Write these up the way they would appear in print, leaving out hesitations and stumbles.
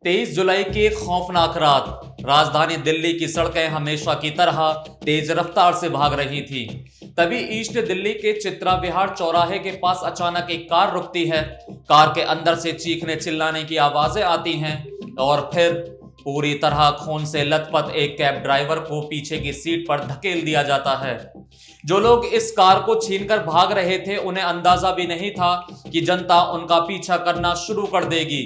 23 जुलाई की एक खौफनाक रात। राजधानी दिल्ली की सड़कें हमेशा की तरह तेज रफ्तार से भाग रही थी। तभी ईस्ट दिल्ली के चित्रा विहार चौराहे के पास अचानक एक कार रुकती है। कार के अंदर से चीखने चिल्लाने की आवाजें आती हैं और फिर पूरी तरह खून से लथपथ एक कैब ड्राइवर को पीछे की सीट पर धकेल दिया जाता है। जो लोग इस कार को छीनकर भाग रहे थे उन्हें अंदाजा भी नहीं था कि जनता उनका पीछा करना शुरू कर देगी।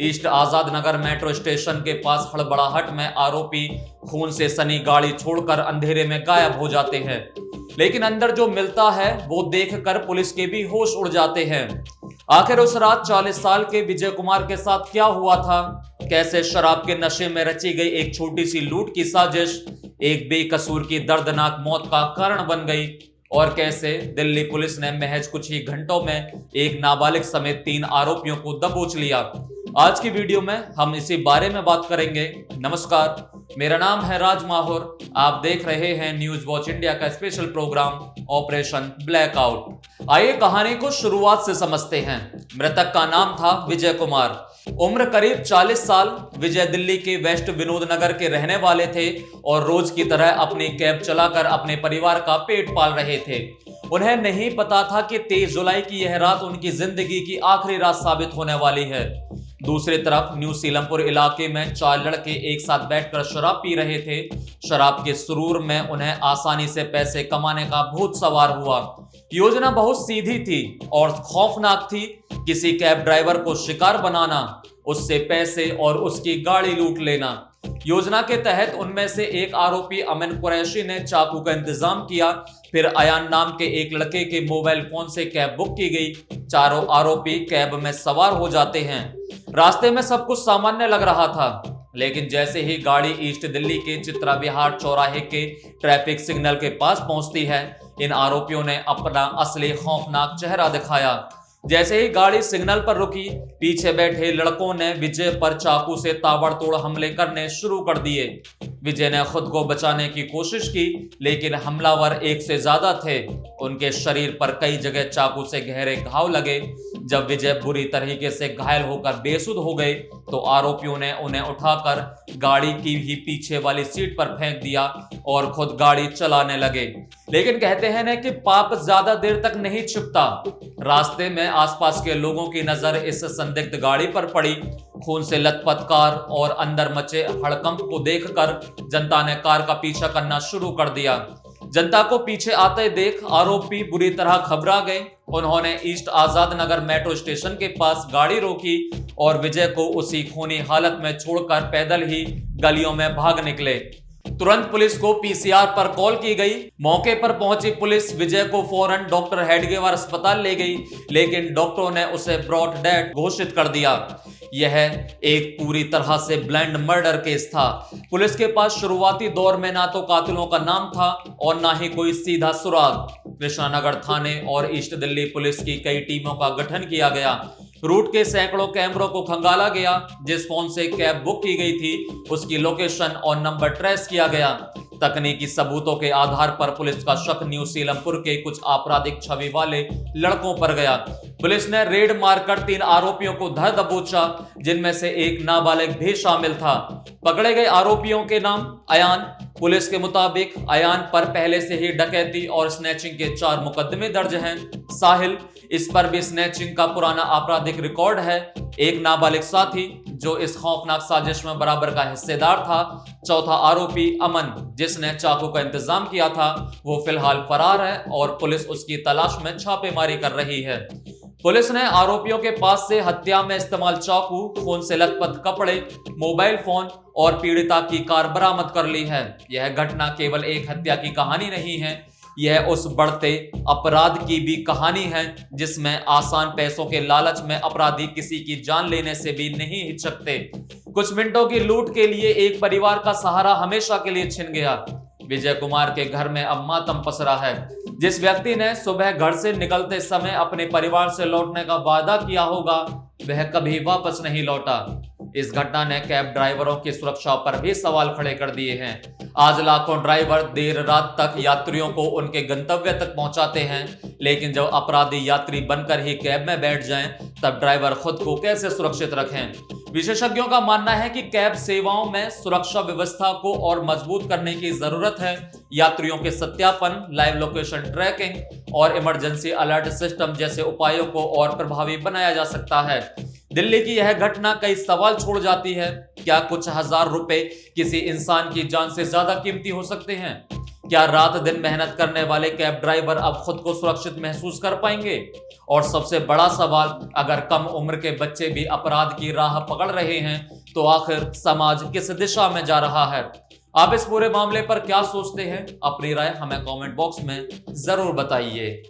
East Azad Nagar metro station के पास हड़बड़ाहट में आरोपी खून से सनी गाड़ी छोड़कर अंधेरे में गायब हो जाते हैं, लेकिन अंदर जो मिलता है वो देखकर पुलिस के भी होश उड़ जाते हैं। आखिर उस रात 40 साल के विजय कुमार के साथ क्या हुआ था? कैसे शराब के नशे में रची गई एक छोटी सी लूट की साजिश एक बेकसूर की दर्दनाक मौत का कारण बन गई, और कैसे दिल्ली पुलिस ने महज कुछ ही घंटों में एक नाबालिग समेत 3 आरोपियों को दबोच लिया। आज की वीडियो में हम इसी बारे में बात करेंगे। नमस्कार, मेरा नाम है राज माहौर। आप देख रहे हैं न्यूज वॉच इंडिया का स्पेशल प्रोग्राम ऑपरेशन ब्लैकआउट। आइए कहानी को शुरुआत से समझते हैं। मृतक का नाम था विजय कुमार, उम्र करीब 40 साल। विजय दिल्ली के वेस्ट विनोद नगर के रहने वाले थे और रोज की तरह अपनी कैब चलाकर अपने परिवार का पेट पाल रहे थे। उन्हें नहीं पता था कि 23 जुलाई की यह रात उनकी जिंदगी की आखिरी रात साबित होने वाली है। दूसरी तरफ न्यू सीलमपुर इलाके में 4 लड़के एक साथ बैठकर शराब पी रहे थे। शराब के सुरूर में उन्हें आसानी से पैसे कमाने का भूत सवार हुआ। योजना बहुत सीधी थी और खौफनाक थी। किसी कैब ड्राइवर को शिकार बनाना, उससे पैसे और उसकी गाड़ी लूट लेना। योजना के तहत उनमें से एक आरोपी अमन कुरैशी ने चाकू का इंतजाम किया। फिर अयान नाम के एक लड़के के मोबाइल फोन से कैब बुक की गई। चारों आरोपी कैब में सवार हो जाते हैं। रास्ते में सब कुछ सामान्य लग रहा था, लेकिन जैसे ही गाड़ी ईस्ट दिल्ली के चित्रा विहार चौराहे के ट्रैफिक सिग्नल के पास पहुंचती है, इन आरोपियों ने अपना असली खौफनाक चेहरा दिखाया। जैसे ही गाड़ी सिग्नल पर रुकी, पीछे बैठे लड़कों ने विजय पर चाकू से ताबड़तोड़ हमले करने शुरू कर दिए। विजय ने खुद को बचाने की कोशिश की, लेकिन हमलावर एक से ज्यादा थे। उनके शरीर पर कई जगह चाकू से गहरे घाव लगे। जब विजय बुरी तरीके से घायल होकर बेसुध हो गए तो आरोपियों ने उन्हें उठाकर गाड़ी की ही पीछे वाली सीट पर फेंक दिया और खुद गाड़ी चलाने लगे। लेकिन कहते हैं ना कि पाप ज्यादा देर तक नहीं छिपता। रास्ते में आसपास के लोगों की नजर इस संदिग्ध गाड़ी पर पड़ी। खून से लथपथ कार और अंदर मचे हड़कंप को देखकर जनता ने कार का पीछा करना शुरू कर दिया। जनता को पीछे आते देख आरोपी बुरी तरह घबरा गए। उन्होंने east Azad Nagar metro station के पास गाड़ी रोकी और विजय को उसी खूनी हालत में छोड़कर पैदल ही गलियों में भाग निकले। तुरंत पुलिस को पीसीआर पर कॉल की गई। मौके पर पहुंची पुलिस विजय को फौरन डॉक्टर हेडगेवार अस्पताल ले गई, लेकिन डॉक्टरों ने उसे ब्रॉड डेड घोषित कर दिया। यह एक पूरी तरह से ब्लाइंड मर्डर केस था। पुलिस के पास शुरुआती दौर में ना तो कातिलों का नाम था और ना ही कोई सीधा सुराग। कृष्णानगर थाने और ईस्ट दिल्ली पुलिस की कई टीमों का गठन किया गया। रूट के सैकड़ों कैमरों को खंगाला गया। जिस फोन से कैब बुक की गई थी उसकी लोकेशन और नंबर ट्रेस किया गया। तकनीकी सबूतों के आधार पर पुलिस का शक न्यू सीलमपुर के कुछ आपराधिक छवि वाले लड़कों पर गया। पुलिस ने रेड मारकर 3 आरोपियों को धर दबोचा, जिनमें से एक नाबालिग भी शामिल था। पकड़े गए आरोपियों के नाम अयान। पुलिस के मुताबिक अयान पर पहले से ही डकैती और स्नैचिंग के 4 मुकदमे दर्ज हैं। साहिल, इस पर भी स्नैचिंग का पुराना आपराधिक रिकॉर्ड है। एक नाबालिग साथी जो इस खौफनाक साजिश में बराबर का हिस्सेदार था। चौथा आरोपी अमन, जिसने चाकू का इंतजाम किया था, वो फिलहाल फरार है और पुलिस उसकी तलाश में छापेमारी कर रही है। पुलिस ने आरोपियों के पास से हत्या में इस्तेमाल चाकू, खून से लथपथ कपड़े, मोबाइल फोन और पीड़िता की कार बरामद कर ली है। यह घटना केवल एक हत्या की कहानी नहीं है, यह उस बढ़ते अपराध की भी कहानी है जिसमें आसान पैसों के लालच में अपराधी किसी की जान लेने से भी नहीं हिचकते। कुछ मिनटों की लूट के लिए एक परिवार का सहारा हमेशा के लिए छिन गया। विजय कुमार के घर में अब मातम पसरा है। जिस व्यक्ति ने सुबह घर से निकलते समय अपने परिवार से लौटने का वादा किया होगा, वह कभी वापस नहीं लौटा। इस घटना ने कैब ड्राइवरों की सुरक्षा पर भी सवाल खड़े कर दिए हैं। आज लाखों ड्राइवर देर रात तक यात्रियों को उनके गंतव्य तक पहुंचाते हैं, लेकिन जब अपराधी यात्री बनकर ही कैब में बैठ जाएं, तब ड्राइवर खुद को कैसे सुरक्षित रखें? विशेषज्ञों का मानना है कि कैब सेवाओं में सुरक्षा व्यवस्था को और मजबूत करने की जरूरत है। यात्रियों के सत्यापन, लाइव लोकेशन ट्रैकिंग और इमरजेंसी अलर्ट सिस्टम जैसे उपायों को और प्रभावी बनाया जा सकता है। दिल्ली की यह घटना कई सवाल छोड़ जाती है। क्या कुछ हजार रुपए किसी इंसान की जान से ज्यादा कीमती हो सकते हैं? क्या रात दिन मेहनत करने वाले कैब ड्राइवर अब खुद को सुरक्षित महसूस कर पाएंगे? और सबसे बड़ा सवाल, अगर कम उम्र के बच्चे भी अपराध की राह पकड़ रहे हैं तो आखिर समाज किस दिशा में जा रहा है? आप इस पूरे मामले पर क्या सोचते हैं? अपनी राय हमें कमेंट बॉक्स में जरूर बताइए।